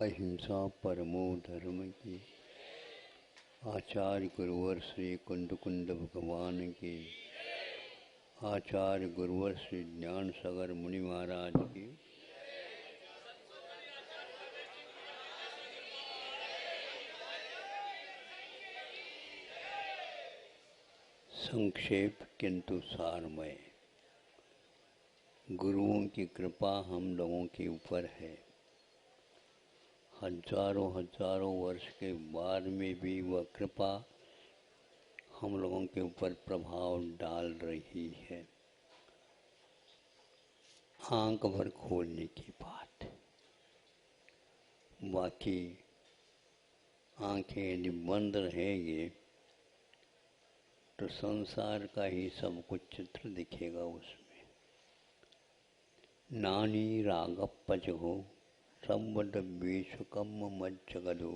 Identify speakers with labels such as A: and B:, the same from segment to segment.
A: अहिंसा परमो धर्म की। आचार्य गुरुवर श्री कुंद कुंद भगवान की। आचार्य गुरुवर श्री ज्ञान सागर मुनि महाराज की। संक्षेप किंतु सारमय। गुरुओं की कृपा हम लोगों के ऊपर है। हजारों वर्ष के बाद में भी वह कृपा हम लोगों के ऊपर प्रभाव डाल रही है। आंख भर खोलने की बात, बाकी आंखें यदि बंद रहेंगी तो संसार का ही सब कुछ चित्र दिखेगा। उसमें नानी रागप्पजो संबद बीच कम मज्जगदो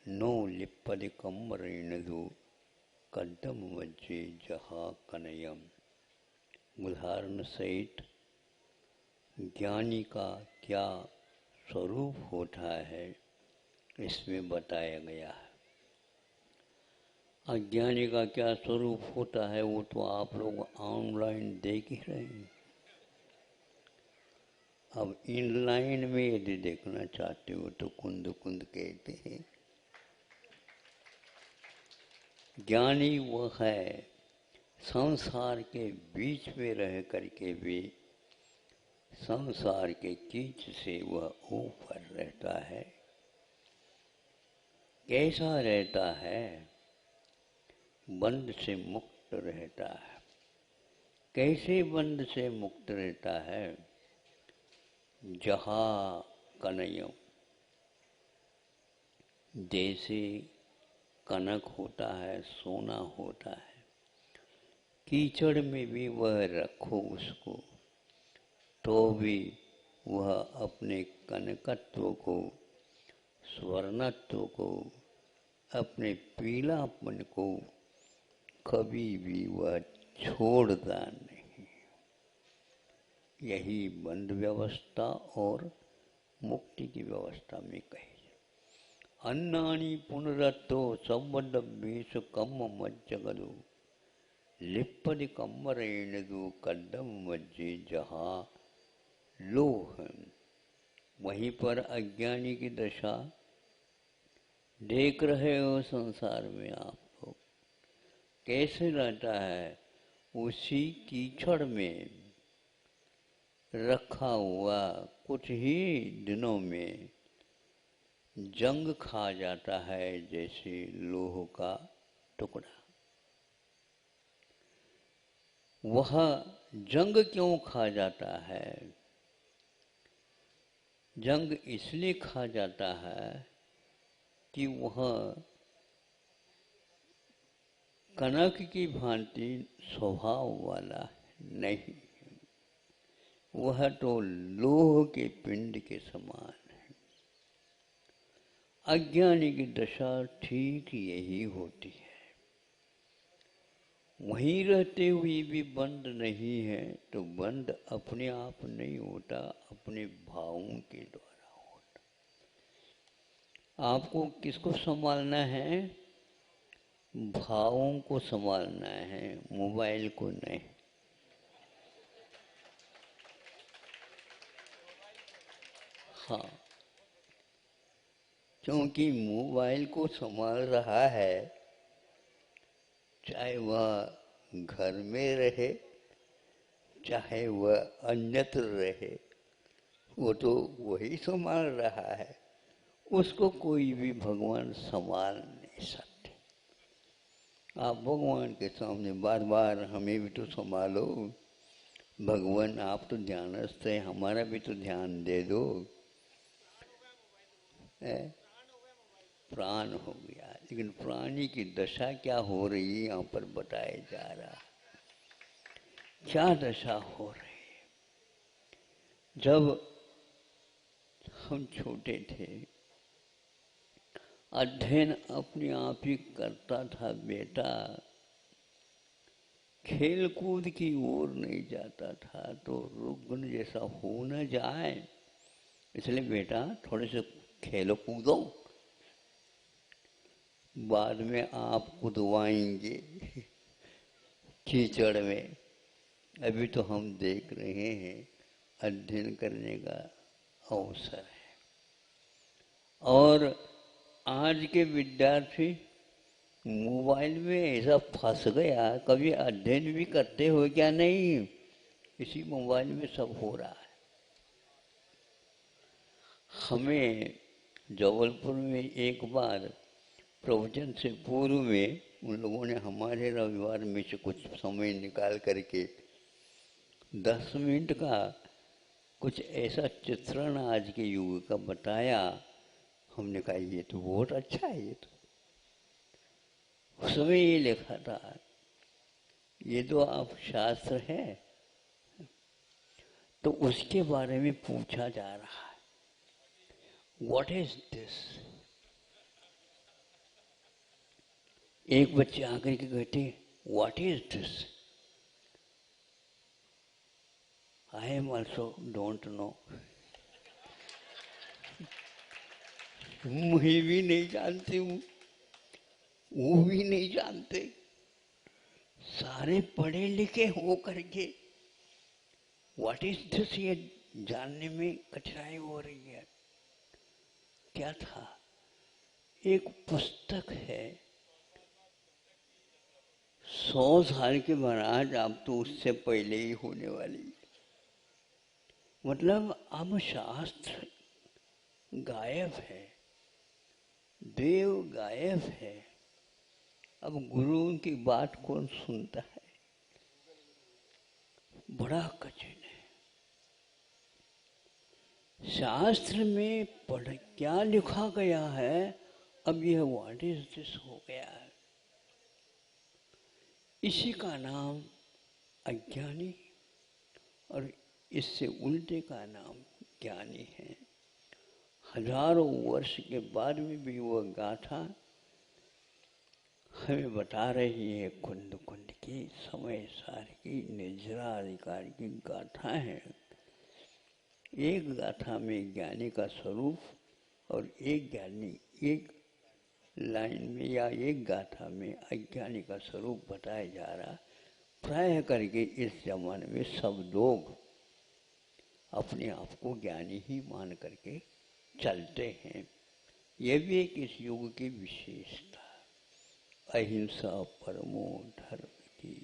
A: नो लिप्पदि कम्बरेणदो कदम वज्जे जहा कनयम। उदाहरण सहित ज्ञानी का क्या स्वरूप होता है इसमें बताया गया है। अज्ञानी का क्या स्वरूप होता है वो तो आप लोग ऑनलाइन देख ही रहे हैं। अब इनलाइन में यदि देखना चाहते हो तो कुंद कुंद कहते हैं। ज्ञानी वह है संसार के बीच में रह करके भी संसार के कीच से वह ऊपर रहता है। कैसा रहता है? बंध से मुक्त रहता है। कैसे बंध से मुक्त रहता है? जहा कनयम, जैसे कनक होता है, सोना होता है, कीचड़ में भी वह रखो उसको तो भी वह अपने कनकत्व को, स्वर्णत्व को, अपने पीलापन को कभी भी वह छोड़ता नहीं। यही बंध व्यवस्था और मुक्ति की व्यवस्था में कही। अन्नानी पुनरत्तो संबद्ध बीस कम मज्जगदो लिप्पदि कम्बरेणदो कदम मज्जे जहा लोह। वहीं पर अज्ञानी की दशा देख रहे हो। संसार में आप लोग कैसे रहता है? उसी कीचड़ में रखा हुआ कुछ ही दिनों में जंग खा जाता है, जैसे लोह का टुकड़ा। वह जंग क्यों खा जाता है? जंग इसलिए खा जाता है कि वह कनक की भांति स्वभाव वाला नहीं, वह तो लोह के पिंड के समान है। अज्ञानी की दशा ठीक यही होती है। वहीं रहते हुए भी बंद नहीं है तो बंद अपने आप नहीं होता, अपने भावों के द्वारा होता। आपको किसको संभालना है? भावों को संभालना है, मोबाइल को नहीं। हाँ, क्योंकि मोबाइल को संभाल रहा है, चाहे वह घर में रहे चाहे वह अन्यत्र रहे, वो तो वही संभाल रहा है। उसको कोई भी भगवान संभाल नहीं सकते। आप भगवान के सामने बार बार हमें भी तो संभालो, भगवान आप तो ध्यानस्थ है, हमारा भी तो ध्यान दे दो। प्राण हो गया, लेकिन प्राणी की दशा क्या हो रही है यहाँ पर बताया जा रहा। क्या दशा हो रही है? जब हम छोटे थे, अध्ययन अपने आप ही करता था बेटा, खेल कूद की ओर नहीं जाता था तो रुग्ण जैसा हो न जाए, इसलिए बेटा थोड़े से खेलो कूदो, बाद में आप कूदवाएंगे कीचड़ में। अभी तो हम देख रहे हैं अध्ययन करने का अवसर है। और आज के विद्यार्थी मोबाइल में ऐसा फंस गया, कभी अध्ययन भी करते हो क्या? नहीं, इसी मोबाइल में सब हो रहा है। हमें जबलपुर में एक बार प्रवचन से पूर्व में उन लोगों ने हमारे रविवार में से कुछ समय निकाल करके 10 मिनट का कुछ ऐसा चित्रण आज के युग का बताया। हमने कहा ये तो बहुत अच्छा है। ये तो उस समय ये लिखा था, ये तो आप शास्त्र है, तो उसके बारे में पूछा जा रहा है, व्हाट इज दिस। एक बच्चे आकर के कहते, what is this? I am also don't know. मैं भी नहीं जानती हूँ, वो भी नहीं जानते। सारे पढ़े लिखे हो करके व्हाट इज दिस ये जानने में कठिनाई हो रही है। क्या था? एक पुस्तक है, 100 साल के महाराज, अब तो उससे पहले ही होने वाली। मतलब अब शास्त्र गायब है, देव गायब है, अब गुरुओं की बात कौन सुनता है? बड़ा कठिन है। शास्त्र में पढ़ क्या लिखा गया है, अब यह व्हाट इज दिस हो गया है। इसी का नाम अज्ञानी और इससे उल्टे का नाम ज्ञानी है। हजारों वर्ष के बाद में भी वह गाथा हमें बता रही है। कुंद कुंद की, समय सार की, निर्जरा अधिकार की गाथा है। एक गाथा में ज्ञानी का स्वरूप और एक ज्ञानी, एक लाइन में या एक गाथा में अज्ञानी का स्वरूप बताया जा रहा। प्राय करके इस जमाने में सब लोग अपने आप को ज्ञानी ही मान करके चलते हैं। यह भी एक इस युग की विशेषता। अहिंसा परमो धर्म की।